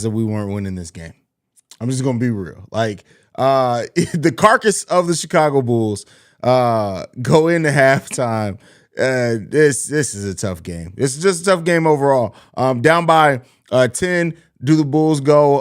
that we weren't winning this game. I'm just gonna be real. Like the carcass of the Chicago Bulls go into halftime. This is a tough game. This is just a tough game overall. Down by 10. Do the Bulls go?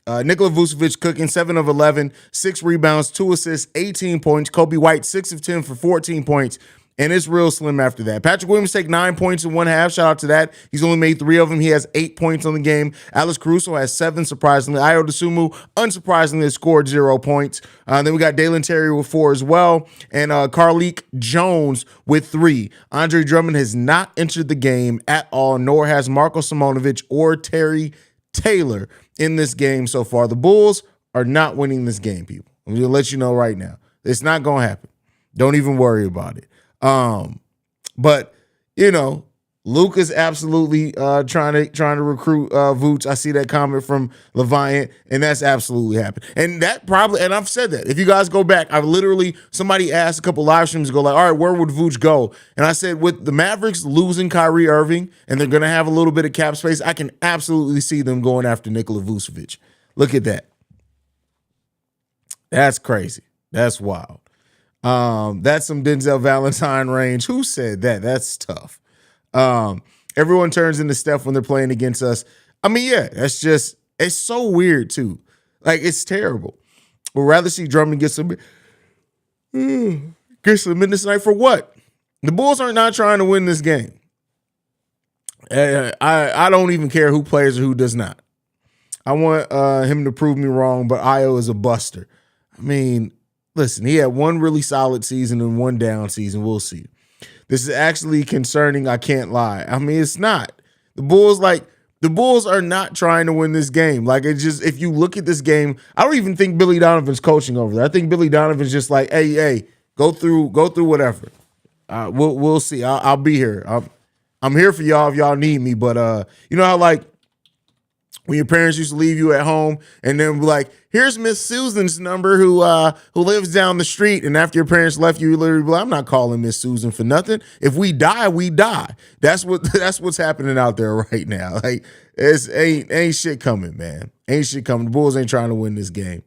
Nikola Vucevic cooking 7 of 11, 6 rebounds, 2 assists, 18 points. Kobe White 6 of 10 for 14 points. And it's real slim after that. Patrick Williams take 9 points in one half. Shout out to that. He's only made 3 of them. He has 8 points on the game. Alex Caruso has 7, surprisingly. Ayo Dosunmu, unsurprisingly, has scored 0 points. Then we got Dalen Terry with 4 as well. And Carlik Jones with 3. Andre Drummond has not entered the game at all, nor has Marko Simonovic or Terry Taylor in this game so far. The Bulls are not winning this game, people. I'm going to let you know right now. It's not going to happen. Don't even worry about it. But you know, Luke is absolutely trying to recruit Vooch. I see that comment from Leviant, and that's absolutely happened. And that probably, and I've said that. If you guys go back, I've literally, somebody asked a couple live streams ago, like, all right, where would Vooch go? And I said, with the Mavericks losing Kyrie Irving, and they're gonna have a little bit of cap space, I can absolutely see them going after Nikola Vucevic. Look at that. That's crazy. That's wild. That's some Denzel Valentine range. Who said that? That's tough. Everyone turns into Steph when they're playing against us. I mean, yeah, that's just, it's so weird too. Like, it's terrible. We'd rather see Drummond get some minutes tonight for what? The Bulls are not trying to win this game. I don't even care who plays or who does not. I want him to prove me wrong, but Ayo is a buster. I mean, listen, he had one really solid season and one down season. We'll see. This is actually concerning. I can't lie. I mean, it's not. The Bulls are not trying to win this game. Like, it's just, if you look at this game, I don't even think Billy Donovan's coaching over there. I think Billy Donovan's just like, hey, go through whatever. We'll see. I'll be here. I'm here for y'all if y'all need me. But you know how, like, when your parents used to leave you at home and then be like, here's Miss Susan's number who lives down the street. And after your parents left you, literally be like, I'm not calling Miss Susan for nothing. If we die, we die. That's what's happening out there right now. Like, ain't shit coming, man. Ain't shit coming. The Bulls ain't trying to win this game.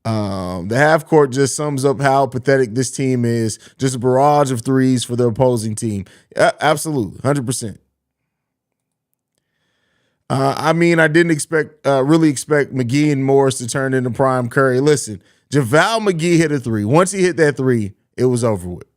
The half court just sums up how pathetic this team is. Just a barrage of threes for the opposing team. Absolutely, 100%. I mean, I didn't really expect McGee and Morris to turn into prime Curry. Listen, JaVale McGee hit a 3. Once he hit that 3, it was over with.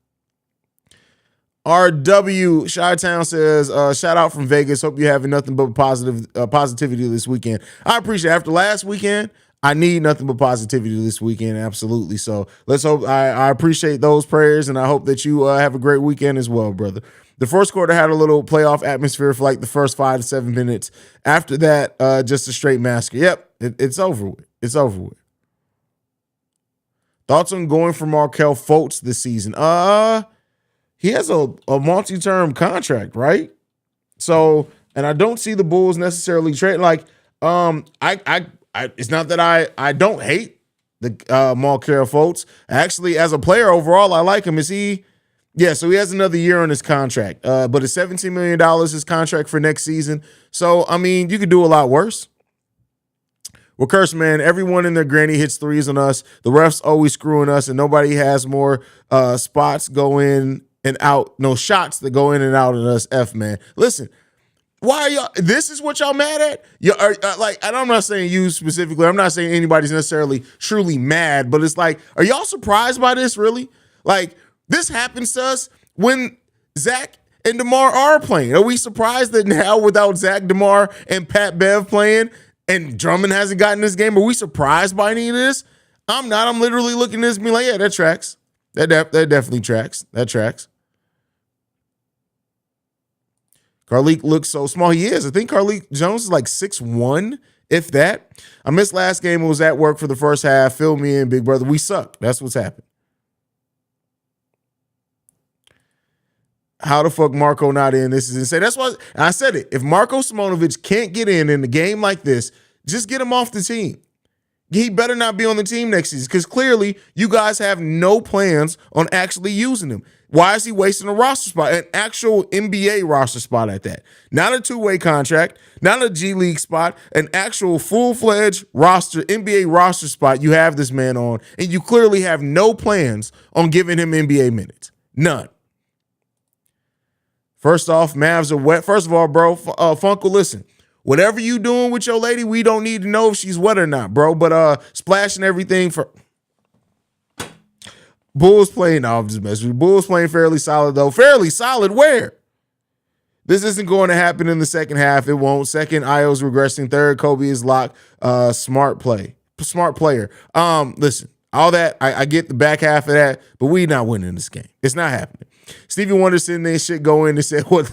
RW Chi-Town says, shout out from Vegas. Hope you're having nothing but positivity this weekend. I appreciate it. After last weekend, I need nothing but positivity this weekend. Absolutely. So let's hope. I appreciate those prayers, and I hope that you have a great weekend as well, brother. The first quarter had a little playoff atmosphere for like the first 5 to 7 minutes. After that, just a straight massacre. Yep, it's over with. It's over with. Thoughts on going for Markelle Fultz this season? He has a multi-term contract, right? So, and I don't see the Bulls necessarily trade. Like, it's not that I don't hate the Markelle Fultz. Actually, as a player overall, I like him. Is he? Yeah, so he has another year on his contract, but it's $17 million his contract for next season. So, I mean, you could do a lot worse. Well, Curse, man, everyone and their granny hits threes on us. The refs always screwing us, and nobody has more spots go in and out, no shots that go in and out on us, man. Listen, why are y'all, this is what y'all mad at? You are, like, and I'm not saying you specifically. I'm not saying anybody's necessarily truly mad, but it's like, are y'all surprised by this, really? Like, this happens to us when Zach and DeMar are playing. Are we surprised that now without Zach, DeMar, and Pat Bev playing and Drummond hasn't gotten this game? Are we surprised by any of this? I'm not. I'm literally looking at this and being like, yeah, that tracks. That definitely tracks. That tracks. Carlik looks so small. He is. I think Carlik Jones is like 6'1", if that. I missed last game. I was at work for the first half. Fill me in, big brother. We suck. That's what's happened. How the fuck Marco not in? This is insane. That's why I said it. If Marko Simonovic can't get in a game like this, just get him off the team. He better not be on the team next season because clearly you guys have no plans on actually using him. Why is he wasting a roster spot, an actual NBA roster spot at that? Not a two-way contract, not a G League spot, an actual full-fledged roster, NBA roster spot you have this man on, and you clearly have no plans on giving him NBA minutes. None. First off, Mavs are wet. First of all, bro, Funkle, listen. Whatever you doing with your lady, we don't need to know if she's wet or not, bro. But splashing everything for Bulls playing. No, I'm just messing with you. Bulls playing fairly solid, though. Fairly solid where? This isn't going to happen in the second half. It won't. Second, Io's regressing. Third, Kobe is locked. Smart player. Listen, all that, I get the back half of that, but we not winning this game. It's not happening. Stevie Wonder sitting there shit go in and said, what?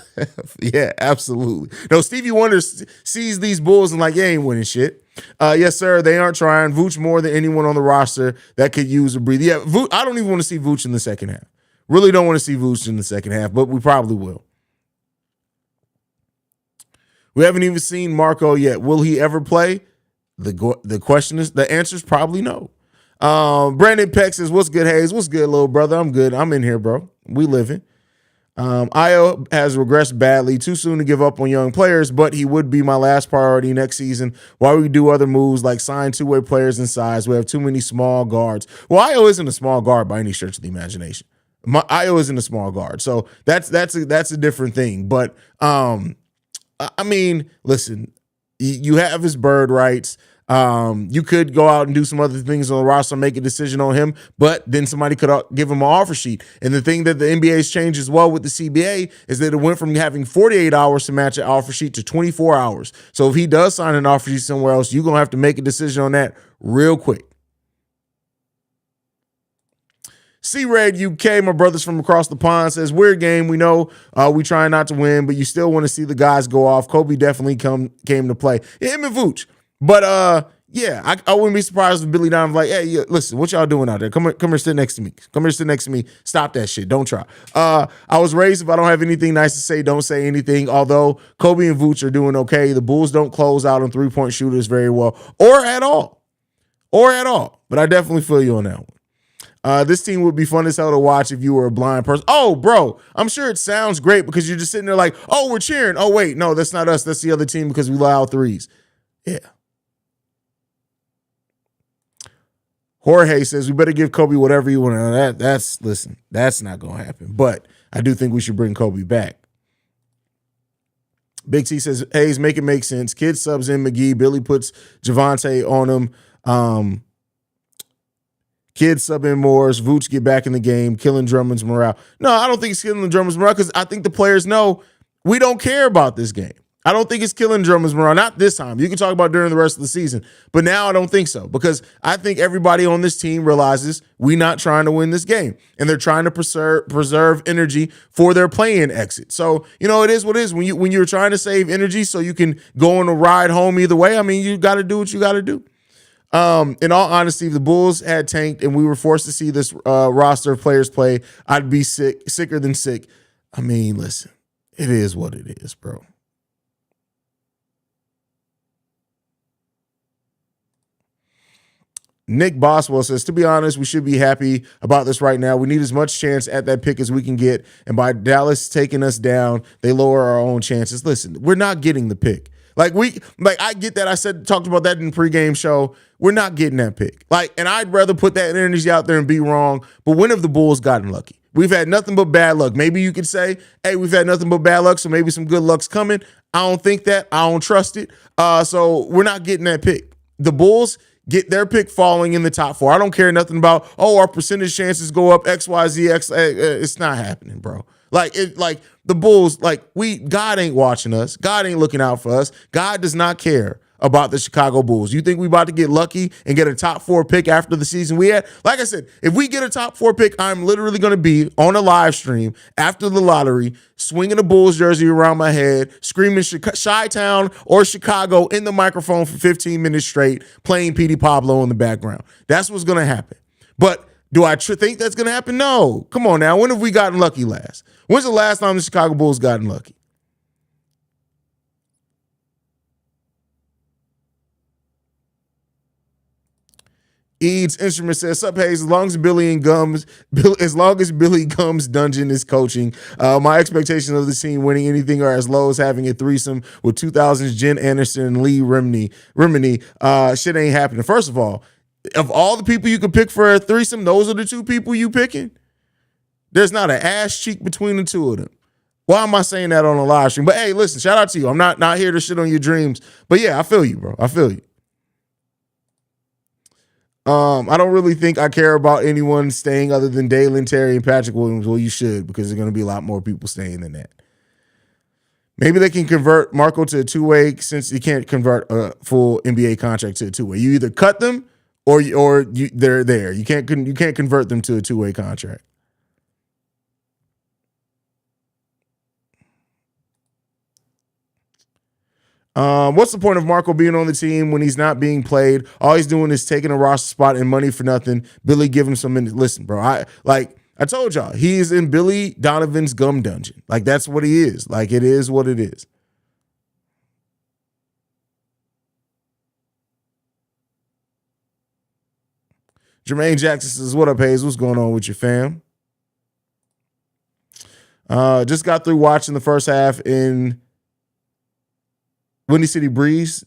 Yeah, absolutely. No, Stevie Wonder sees these Bulls and like, you ain't winning shit. Yes, sir, they aren't trying. Vooch more than anyone on the roster that could use a breathe. Yeah, Vooch, I don't even want to see Vooch in the second half. Really don't want to see Vooch in the second half, but we probably will. We haven't even seen Marco yet. Will he ever play? The question is, the answer is probably no. Brandon Peck says, what's good, Haize? What's good, little brother? I'm good. I'm in here, bro. We living. Io has regressed badly. Too soon to give up on young players, but he would be my last priority next season while we do other moves like sign two-way players in size. We have too many small guards. Well, Io isn't a small guard by any stretch of the imagination. Io isn't a small guard. So that's a different thing. But I mean, listen, you have his bird rights. You could go out and do some other things on the roster, make a decision on him, but then somebody could give him an offer sheet. And the thing that the NBA's changed as well with the CBA is that it went from having 48 hours to match an offer sheet to 24 hours. So if he does sign an offer sheet somewhere else, you're going to have to make a decision on that real quick. C-Red UK, my brothers from across the pond, says, weird game. We know we trying not to win, but you still want to see the guys go off. Kobe definitely came to play. Him and Vooch. But yeah, I wouldn't be surprised if Billy Don was like, hey, listen, what y'all doing out there? Come here, sit next to me. Come here, sit next to me. Stop that shit. Don't try. I was raised, if I don't have anything nice to say, don't say anything. Although Kobe and Vooch are doing okay. The Bulls don't close out on three-point shooters very well or at all. But I definitely feel you on that one. This team would be fun as hell to watch if you were a blind person. Oh, bro, I'm sure it sounds great because you're just sitting there like, oh, we're cheering. Oh, wait, no, that's not us. That's the other team because we allow threes. Yeah. Jorge says, we better give Kobe whatever you want. Listen, that's not going to happen. But I do think we should bring Kobe back. Big T says, Haize, make it make sense. Kid subs in McGee. Billy puts Javante on him. Kid sub in Morris. Vooch get back in the game. Killing Drummond's morale. No, I don't think it's killing Drummond's morale because I think the players know we don't care about this game. I don't think it's killing Drummond's morale. Not this time. You can talk about during the rest of the season. But now I don't think so because I think everybody on this team realizes we're not trying to win this game. And they're trying to preserve energy for their play-in exit. So, it is what it is. When you're trying to save energy so you can go on a ride home either way, I mean, you got to do what you got to do. In all honesty, if the Bulls had tanked and we were forced to see this roster of players play, I'd be sicker than sick. I mean, listen, it is what it is, bro. Nick Boswell says, to be honest, we should be happy about this right now. We need as much chance at that pick as we can get. And by Dallas taking us down, they lower our own chances. Listen, we're not getting the pick. I get that. I talked about that in the pregame show. We're not getting that pick. And I'd rather put that energy out there and be wrong. But when have the Bulls gotten lucky? We've had nothing but bad luck. Maybe you could say, hey, we've had nothing but bad luck, so maybe some good luck's coming. I don't think that. I don't trust it. So we're not getting that pick. The Bulls get their pick falling in the top 4. I don't care nothing about, our percentage chances go up, X, Y, Z, X. It's not happening, bro. The Bulls, God ain't watching us. God ain't looking out for us. God does not care about the Chicago Bulls. You think we about to get lucky and get a top 4 pick after the season we had? Like I said, if we get a top 4 pick, I'm literally going to be on a live stream after the lottery, swinging a Bulls jersey around my head, screaming Chi-Town or Chicago in the microphone for 15 minutes straight, playing Petey Pablo in the background. That's what's going to happen. But do I think that's going to happen? No. Come on now. When have we gotten lucky last? When's the last time the Chicago Bulls gotten lucky? Eads Instrument says, "Sup, Haize, as long as Billy Gum's dungeon is coaching, my expectations of the team winning anything are as low as having a threesome with 2000's Jen Anderson and Lee Remini. Shit ain't happening." First of all the people you could pick for a threesome, those are the two people you picking. There's not an ass cheek between the two of them. Why am I saying that on a live stream? But hey, listen, shout out to you. I'm not here to shit on your dreams. But yeah, I feel you, bro. I feel you. I don't really think I care about anyone staying other than Dalen, Terry, and Patrick Williams. Well, you should, because there's going to be a lot more people staying than that. Maybe they can convert Marco to a two-way, since you can't convert a full NBA contract to a two-way. You either cut them or they're there. You can't convert them to a two-way contract. What's the point of Marco being on the team when he's not being played? All he's doing is taking a roster spot and money for nothing. Billy, give him some minutes. Listen, bro, I told y'all, he is in Billy Donovan's gum dungeon. Like, that's what he is. Like, it is what it is. Jermaine Jackson says, "What up, Haize? What's going on with your fam?" Just got through watching the first half in Windy City Breeze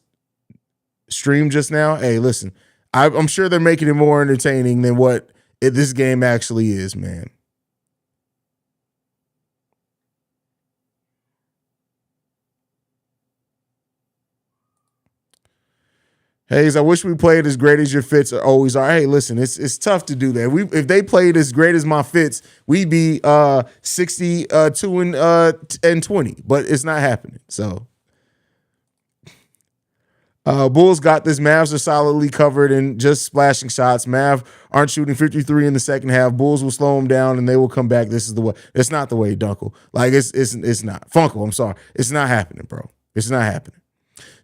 stream just now. Hey, listen, I'm sure they're making it more entertaining than what this game actually is, man. Haize, I wish we played as great as your fits always are. Hey, listen, it's tough to do that. If they played as great as my fits, we'd be 62 and 20, but it's not happening. So Bulls got this. Mavs are solidly covered and just splashing shots. Mav aren't shooting 53 in the second half. Bulls will slow them down and they will come back. This is the way. It's not the way, Dunkel. Like, it's not. Funkel, I'm sorry. It's not happening, bro. It's not happening.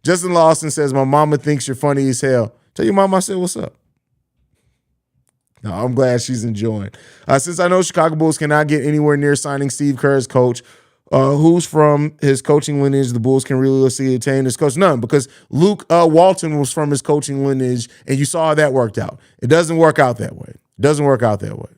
Justin Lawson says, "My mama thinks you're funny as hell." Tell your mama I said, "What's up?" No, I'm glad she's enjoying. Since I know Chicago Bulls cannot get anywhere near signing Steve Kerr as coach, who's from his coaching lineage the Bulls can really see attain as coach? None, because Luke Walton was from his coaching lineage, and you saw how that worked out. It doesn't work out that way. It doesn't work out that way.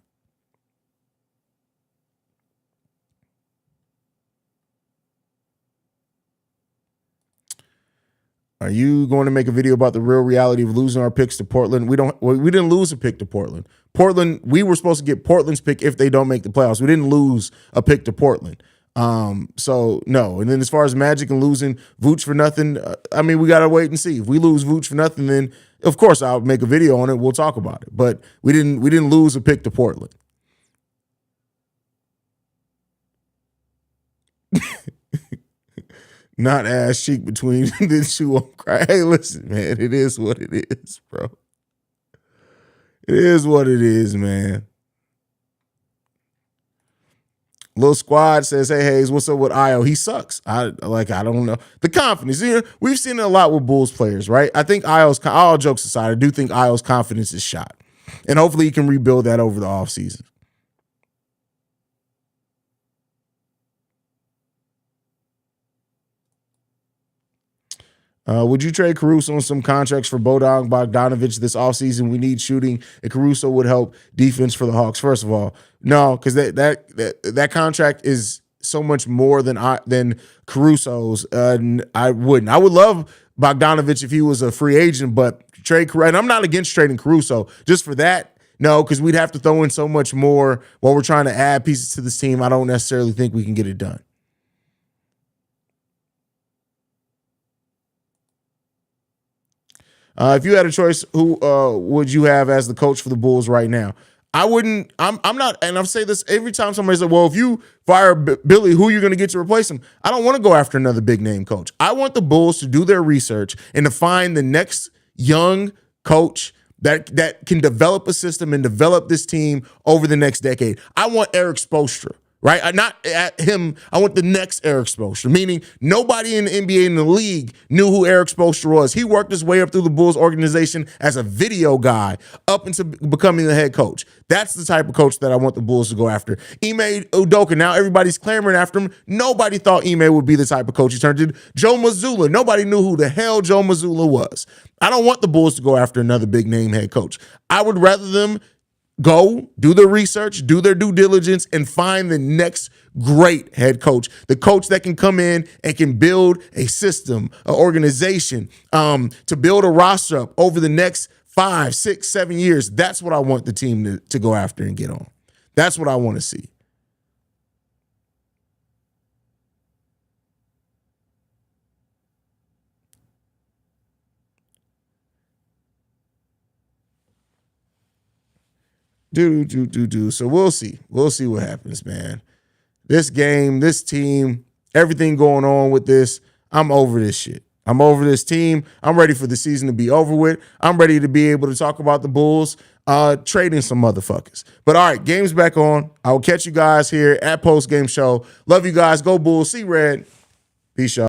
Are you going to make a video about the real reality of losing our picks to Portland? We didn't lose a pick to Portland. Portland, we were supposed to get Portland's pick if they don't make the playoffs. We didn't lose a pick to Portland. So no. And then as far as Magic and losing Vooch for nothing, we got to wait and see. If we lose Vooch for nothing, then of course I'll make a video on it. We'll talk about it. But we didn't lose a pick to Portland. Not ass cheek between the two. I'm crying. Hey, listen, man. It is what it is, bro. It is what it is, man. Lil Squad says, "Hey, Haize, what's up with Io? He sucks." I don't know. The confidence. We've seen it a lot with Bulls players, right? I think all jokes aside, I do think Io's confidence is shot. And hopefully he can rebuild that over the offseason. Would you trade Caruso on some contracts for Bogdanovich this offseason? We need shooting, and Caruso would help defense for the Hawks. First of all, no, because that contract is so much more than Caruso's. I wouldn't. I would love Bogdanovich if he was a free agent, but and I'm not against trading Caruso just for that. No, because we'd have to throw in so much more while we're trying to add pieces to this team. I don't necessarily think we can get it done. If you had a choice, who would you have as the coach for the Bulls right now? I wouldn't. I'm not, and I've said this every time somebody said, "Well, if you fire Billy, who are you going to get to replace him?" I don't want to go after another big name coach. I want the Bulls to do their research and to find the next young coach that can develop a system and develop this team over the next decade. I want Eric Spoelstra, right? Not at him. I want the next Eric Spoelstra, meaning nobody in the NBA in the league knew who Eric Spoelstra was. He worked his way up through the Bulls organization as a video guy up into becoming the head coach. That's the type of coach that I want the Bulls to go after. Ime Udoka, now everybody's clamoring after him. Nobody thought Ime would be the type of coach he turned into. Joe Mazzulla, nobody knew who the hell Joe Mazzulla was. I don't want the Bulls to go after another big name head coach. I would rather them go do their research, do their due diligence, and find the next great head coach, the coach that can come in and can build a system, an organization, to build a roster up over the next 5, 6, 7 years. That's what I want the team to go after and get on. That's what I want to see. So we'll see. We'll see what happens, man. This game, this team, everything going on with this, I'm over this shit. I'm over this team. I'm ready for the season to be over with. I'm ready to be able to talk about the Bulls trading some motherfuckers. But all right, game's back on. I will catch you guys here at Post Game Show. Love you guys. Go Bulls. See Red. Peace, y'all.